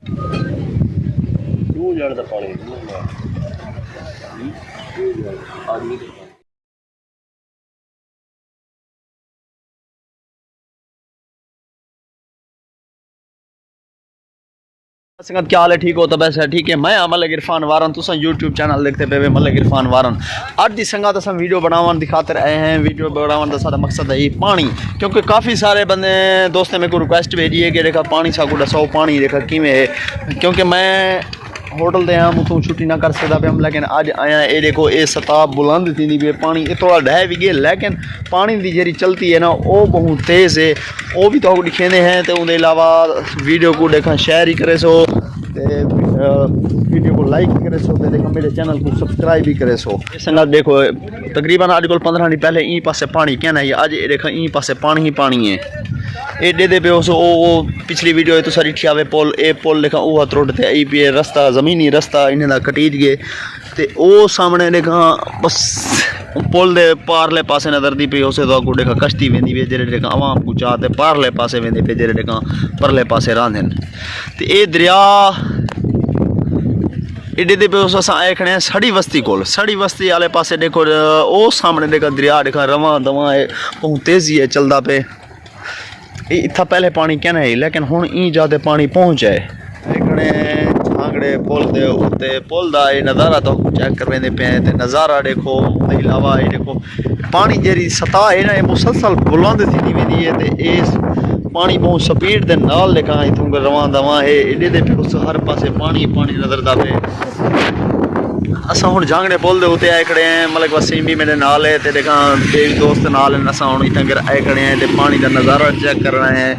क्यों जाने पानी आदमी संगत क्या हाल है? ठीक हो तो वैसे ठीक है। मैं मलिक इरफान वारन, तुम यूट्यूब चैनल देखते पे मलिक इरफान वारन। अज की संगत अस वीडियो बनावन दिखाते रहे हैं। वीडियो बनावन का सारा मकसद है पानी, क्योंकि काफ़ी सारे बंदे दोस्तों मेरे को रिक्वेस्ट भेजी है कि देखा पानी साकू दसो पानी देखा किमें है, क्योंकि मैं होटल दे आया मुतों छुट्टी ना कर सकता पे हम, लेकिन अज आया ये देखो ये सतह बुलंद थी भी पानी ये थोड़ा ढह भी गया, लेकिन पानी की जी चलती है ना वो बहुत तेज़ है। वो भी तो दिखेंदे हैं तो उनके अलावा वीडियो को देखा शेयर ही करे सो, वीडियो को लाइक ही करे सो, देखो मेरे चैनल को सब्सक्राइब भी करे सो। संगत देखो तकरीबन अज को 15 दिन पहले ई पासे पानी कहना है, अज देखा ई पासे पानी ही पानी है। एडे दे पे उस पिछली वीडियो तो सारी ठियावे पुल ए पुल देखा वो त्रुट थे आई पे रास्ता ज़मीनी रास्ता इन्हें दा कटीज गए ते ओ सामने देखा बस पुल दे पारले पासे नजर दी पे उसे तो देखा कश्ती वेंदी वे जेरे देखा आवाम को चाहते पारले पासे वेंदे पे जेरे देखा परले पासे रांधन ते ए दरिया एडे दे पे उस असां आए खड़े हैं सड़ी बस्ती कोल। सड़ी बस्ती वाले पासे देखो ओ सामने देखा दरिया देखा रवां दवां है बहुत तेजी है चलदा पे। इतना पहले पानी कहना है, लेकिन हुण ई ज़्यादा पानी पहुँच जाए खड़े झांगड़े पुल दे उत्ते पुल दा ये नज़ारा तो चेक करवेंदे पे ते नज़ारा देखो। अलावा ये देखो पानी जेरी सतह है ना ये मुसलसल बुलंद थी वेंदी है ते इस पानी बहुत स्पीड दे नाल देखा इथों रवां दवां है एडे दे उस हर पासे पानी पानी नज़र दा पे। असा हुण झांगड़े पुल दे उत्ते आए खड़े हैं, मलिक वसीम भी मेरे नाल है ते देखा एक दोस्त नाल है। असा हुण इतना आए खड़े हैं ते पानी का नज़ारा चेक कर रहे हैं।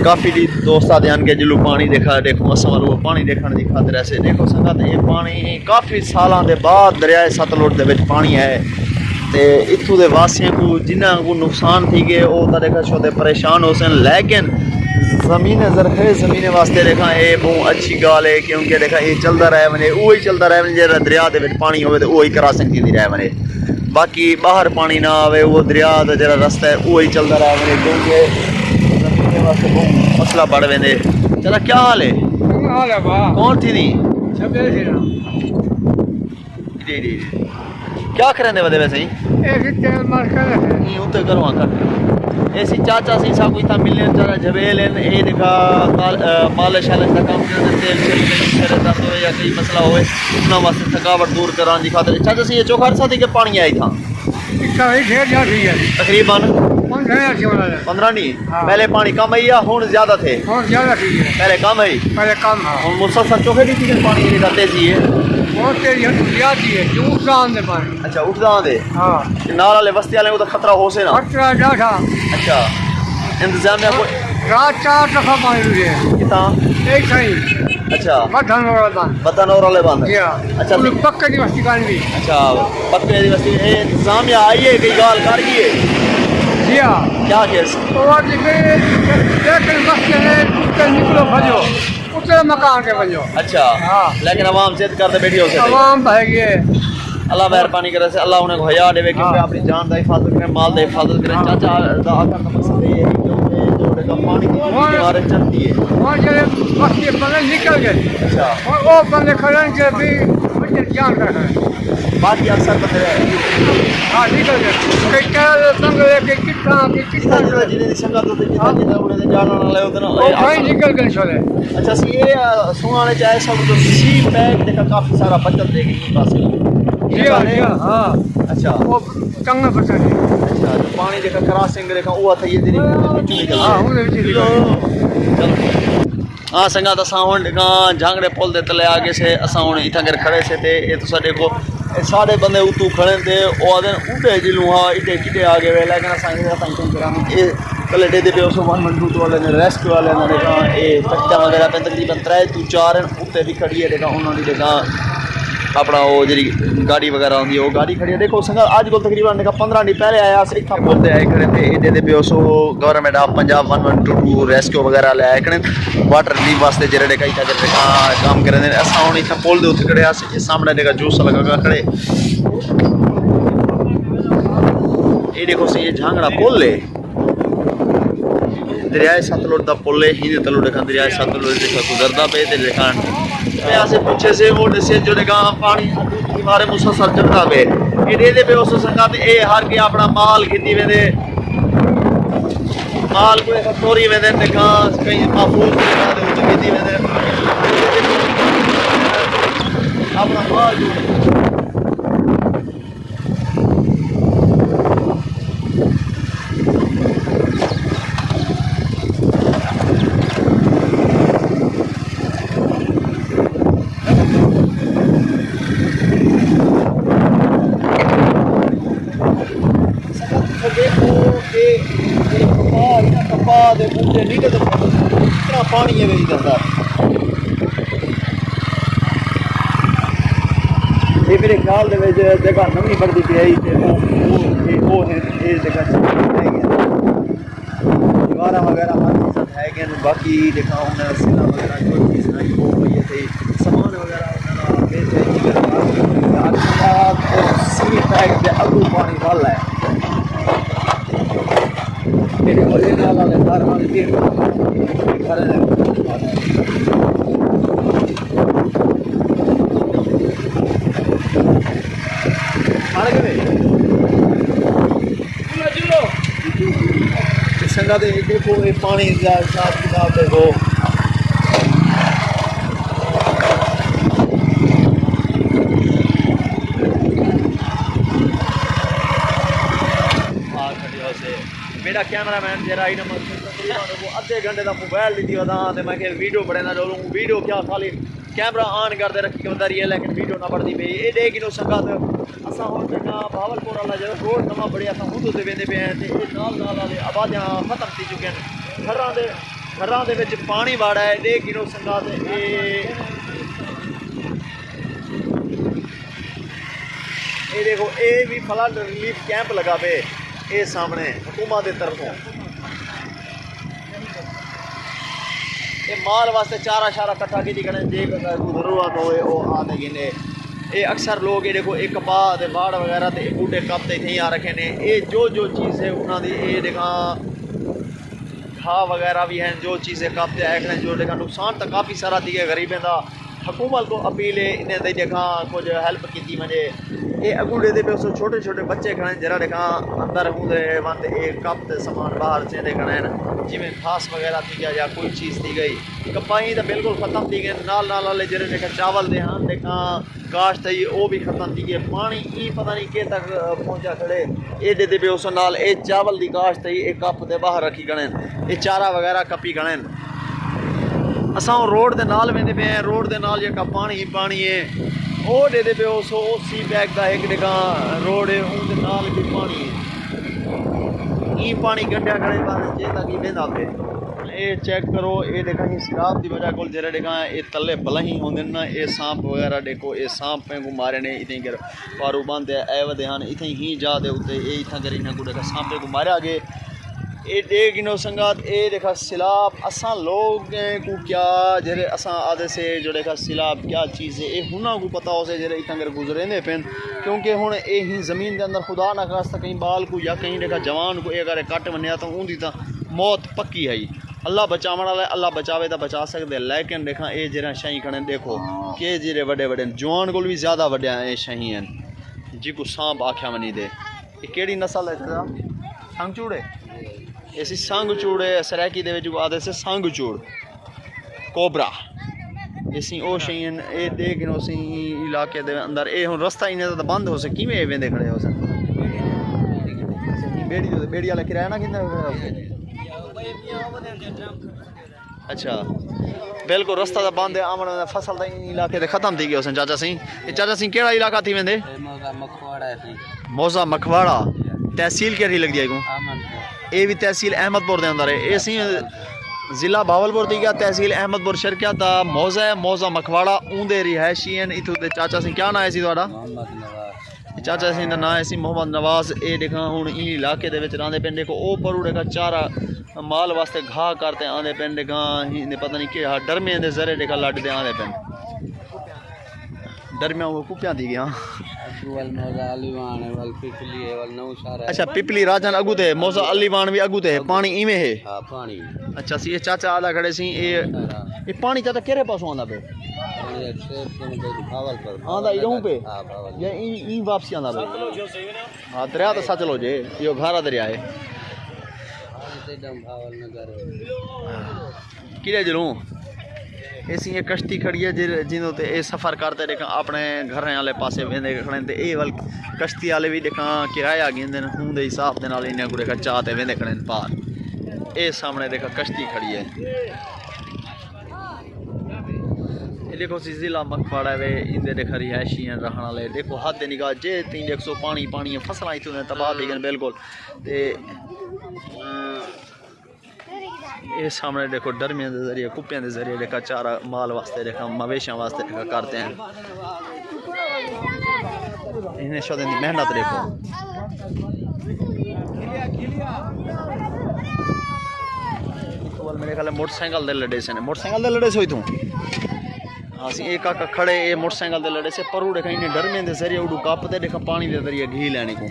काफ़ी दोस्त आते हैं कि जिलू पानी देखा देखो असा वालों पानी देखने की खातिर ऐसे देखो संगत ये पानी काफ़ी सालों के बाद दरिया सतलुज दे विच पानी है ते इत्थों दे वासियों को जिन्हों को नुकसान थी गए वो तो देखा छोटे परेशान हो सन, लेकिन ज़मीन ज़रख़ेज़ ज़मीन वास्ते देखा ये बहुत अच्छी गाल है, क्योंकि देखा ये चलता रहे वने वो ही चलता रहे वने जो दरिया के पानी हो तो वही क्रॉसिंग की रहे वने, बाकी बाहर पानी ना आवे वो दरिया का जो रास्ता है वो ही चलता रहे वने, क्योंकि ज़मीन वास्ते बहुत मसला बढ़ वेंदे। चला क्या हाल है? कौन थी नी क्या करें वदे वैसे ही करो ऐसी चाचा सी सा कोई था मिलने जरा झबेल ए देखा मालिश शालिश का काम करते तेल शेल दर्द हो या कोई मसला होए उतना वास्ते थकावट दूर कराने की खातिर चाचा सी ये चोखा साथी के पानी आई था तकरीबन 15 नहीं पहले पानी कम आई या हुण ज्यादा थे? पहले कम आई हुण मुसलसल चोखे दी थी पानी तेजी है बहुत तेज है जो उठदान दे पानी। अच्छा उठदान दे हां नाल वाले बस्ती वाले को तो खतरा हो से ना खतरा डाठा। अच्छा इंतजामिया को रात 4 दफा पानी रुके कितना एक सही। अच्छा बदन और वाले बंद अच्छा पक्के दी बस्ती कान भी अच्छा पक्के दी बस्ती ए इंतजामिया आई है कई गाल कर गई है जी हां क्या केस और लेकिन बस्ती है तो निकलो भजो उतरे मकान के बजो। अच्छा हाँ लेकिन अवाम जिद करते बैठी हो सकती अवाम भागी अल्लाह मेहरबानी करे से अल्लाह उन्हें हया देवे क्योंकि अपनी जान का हिफाजत करें माल का हिफाजत करें। चाचा दा आकर का मकसद ये है कि जो देखा पानी की दीवारें चलती है और जो बस्ती बंदे निकल गए। अच्छा और वो बंदे खड़े के भी बच्चे जान कर रहे बाकी अक्सर बंदे हाँ निकल गए कई क्या संग लेके कितना जिन्हें संगत होती है जिन्हें उन्हें जाना वाले होते ना वो भाई निकल गए छोले। अच्छा सी ये सुनाने चाहे सब जो सी पैक देखा काफ़ी सारा बचत देगी पास जी हाँ अच्छा वो चंगा बचा है। अच्छा तो पानी देखा क्रॉसिंग देखा वो था ये दिन हाँ हाँ संगत असां हुण देखा झांगड़े पुल दे तले आगे से असां हुण इतना कर खड़े से थे ये तुसा देखो सारे बंदे उतू खड़े थे और उठे जिलू हाँ इटे किटे आ गए लेकिन असां कल डे पे उस वन मंडू वाले ने रेस्ट वाले ने देखा ये चक्का वगैरह पे तकरीबन 3 to 4 उत्ते भी खड़ी है देखा उन्होंने देखा अपना वो जी गाड़ी वगैरह होंगी वो गाड़ी खड़ी है देखो संगत आज को तकरीबन देखा 15 दिन पहले आया इतना बोलते आए खड़े थे एडे दे पे उस गवर्नमेंट ऑफ पंजाब 112 रेस्क्यू वगैरह ले आए खड़े वाटर रिलीफ वास्ते जेरे देखा इतना देखा काम कर रहे हैं असा हम इतना पुल दे उत्ते खड़े सामने देखा जूस लगा खड़े ये देखो ये झांगड़ा पुल है दरिया सतलुज दा पुल है ही तलु देखा दरिया सतलुज देखा गुजरदा पे ते देखा मैं आसे पीछे से वो दसे जो देखा पानी हमारे मुसलसल चलता पे ये दे पे उस संगत ए हर के अपना माल खेती वेंदे माल को चोरी वेंदे देखा कहीं महफूज जगह दे उच खेती वेंदे अपना माल इतना पानी है मेरी अंदर ये मेरे ख्याल दे जगह नवी बढ़ती पी आई वो है ये जगह दीवारा वगैरह हर चीज़ है कि बाकी देखा हमने सिला वगैरह कोई चीज़ नहीं वो ये थी सामान वगैरह सी पैक के अगू पानी वाला है मेरे बड़े नाल वाले घर वाले तीन घर संगा दे देखो ये पानी का हिसाब किताब देखो मेरा कैमरा मैन जरा ही नंबर वो अद्धे घंटे का मोबाइल दी वदा तो मैं वीडियो बड़े ना डोलूँ वीडियो क्या खाली कैमरा ऑन करते रखी बंदा रही है लेकिन वीडियो ना बढ़ती पई ये देख नो संगत असा हुण देखा भावलपुर वाला जो रोड नवा बढ़िया असा हुण ते वेंदे पे हैं ते नाल नाल वाले आबादियां खत्म थी चुके हैं घरां दे विच पानी वाड़ा है देख नो संगत ये देखो ये भी फ्लड रिलीफ कैंप लगा पे ये सामने हुकूमत की तरफों ये माल वास्ते चारा शारा कट्ठा की करें जे जरूरत होए वो आते गिने ये अक्सर लोग ये देखो एक कपाह ते बाड़ वगैरह ते बूटे कप ते इत्थे आ रखे ने ये जो चीज़ है उन्होंने ये देखा घाह वगैरह भी हैं जो चीज़ें कप ते आए जो देखा नुकसान तो काफ़ी सारा थी है गरीबें का हुकूमत को अपील है इन्हें देखा कुछ हेल्प की मजे ये अगूड़े दे पे उस छोटे छोटे बच्चे खड़े जरा देखा अंदर होंगे वंद ये कप ते सामान बाहर से खड़े जिमें घास वगैरह थी गया या कोई चीज़ थी गई कपाई तो बिल्कुल ख़त्म थी गई नाल नाल वाले जरे देखा चावल दे हाँ देखा काश्त थी वो भी ख़त्म थी गई पानी ई पता नहीं के तक पहुँचा खड़े ये दे पे उस नाल ये चावल की काश्त थी ये कप ते बाहर रखी खड़े ये चारा वगैरह कपी खड़े असा रोड के नाल वेंदे पे हैं रोड के नाल जेका पानी ही पानी है वो दे पे उस सी बैग का एक जगह रोड है उनके नाल भी पानी है ई पानी गड्ढा खड़े पास जे तक ही वेंदा पे ये चेक करो ये देखा ही सिराब की वजह को जरा देखा ये तले भला ही होंगे ना ये सांप वगैरह देखो ये सांप पे को मारे ने इतनी कर पारू बंद है ए वदे हन इतनी ही जा दे उते ये इतना करी ना को देखा सांप पे को मारे आगे ये देख नो संगत ये देखा सिलाब असा लोग को क्या जरे असा आदे से जो देखा सिलाब क्या चीज़ है ये हुना को पता हो से जरे इतना गुजरे ने पेन क्योंकि हुण ये ही ज़मीन के अंदर खुदा ना खास्ता कहीं बाल को या कहीं देखा जवान को अगर कट बनिया तो उनकी तो मौत पक्की है अल्लाह बचाव वाला अल्लाह बचावे तो बचा सकते लेकिन देखा ये जरा शही खड़े देखो के जरे वड्डे वड्डे जवान को भी ज़्यादा वड्डे ये शही हैं जिको सांप आख्या वनी दे ये केड़ी नस्ल है संग चूड़े ऐसी संग चूड़े सरैकी दे विच आदे से संग चूड़ कोबरा ऐसी ओ शहीन ये देख नो सी इलाके दे अंदर ये हुण रास्ता इन्हें तो बंद हो सके किवें वेंदे खड़े हो सन बेड़ी वाला किराया ना कितना अच्छा बिल्कुल रास्ता तो बंद है आमन फसल तो इलाके दे खत्म थी गए सन चाचा सिंह ये चाचा सिंह केड़ा इलाका थी वेंदे मौजा मखवाड़ा तहसील केड़ी लगदी है को ये भी तहसील अहमदपुर के अंदर है ये सी जिला भावलपुर थी गया तहसील अहमदपुर शरकिया था मौजा है मौजा मखवाड़ा ऊंदे रिहायशी हैं इतों दे चाचा सिंह क्या नाम है सी तुहाडा चाचा सिंह का नाम है सी मोहम्मद नवाज ये देखा हुण इन इलाके दे विच रहिंदे पिंड देखो ओ परू देखा चारा माल वास्ते घाह करते आंदे पिंड गां पता नहीं कि डरमे दे जरे देखा लड़ते आंदे पिंड डरमिया वो कुपियां थी गया वल मौजा अलीवान है वल पिपली है वल नौशहर है। अच्छा पिपली राजन अगू थे मौजा अलीवान भी अगू थे पानी इवें है। हां पानी अच्छा सी ये चाचा आला खड़े सी ये पानी चाचा केरे पासों आंदा पे भावलपुर आंदा इडों पे हां भावलपुर या ई वापसी आंदा पे हां दरिया तो सतलुज है यो घारा दरिया है एकदम भावल नगर किले जलूं ऐसी ये कश्ती खड़ी है जिन्हों ते ए सफ़र करते देखा अपने घर वाले पासे वेंदे खड़े ते ए वाल कश्ती वाले भी देखा किराया गिंदे हूं दे हिसाब दे नाल इन्हें को देखा चाह ते वेंदे खड़े पार ए सामने देखा कश्ती खड़ी है। ये देखो सी जिला मकवाड़ा वे इंदे देखा रिहायशी हैं रहने वाले देखो हद निगाह जे 300 पानी पानी फसलां इतने तबाह थी गए बिल्कुल ते ये सामने देखो डरमिया के जरिए कुपियां के जरिए देखा चारा माल वास्ते देखा मवेशियों वास्ते देखा करते हैं इन्हें शोधन की मेहनत देखो। मेरे ख्याल मोटरसाइकिल दे लड़े से मोटरसाइकिल दे लड़े से हुई तू असी एक काका खड़े ये मोटरसाइकिल दे लड़े से परू देखा इन्हें डरमिया के जरिए उड़ू कपते देखा पानी के जरिए घी लेने को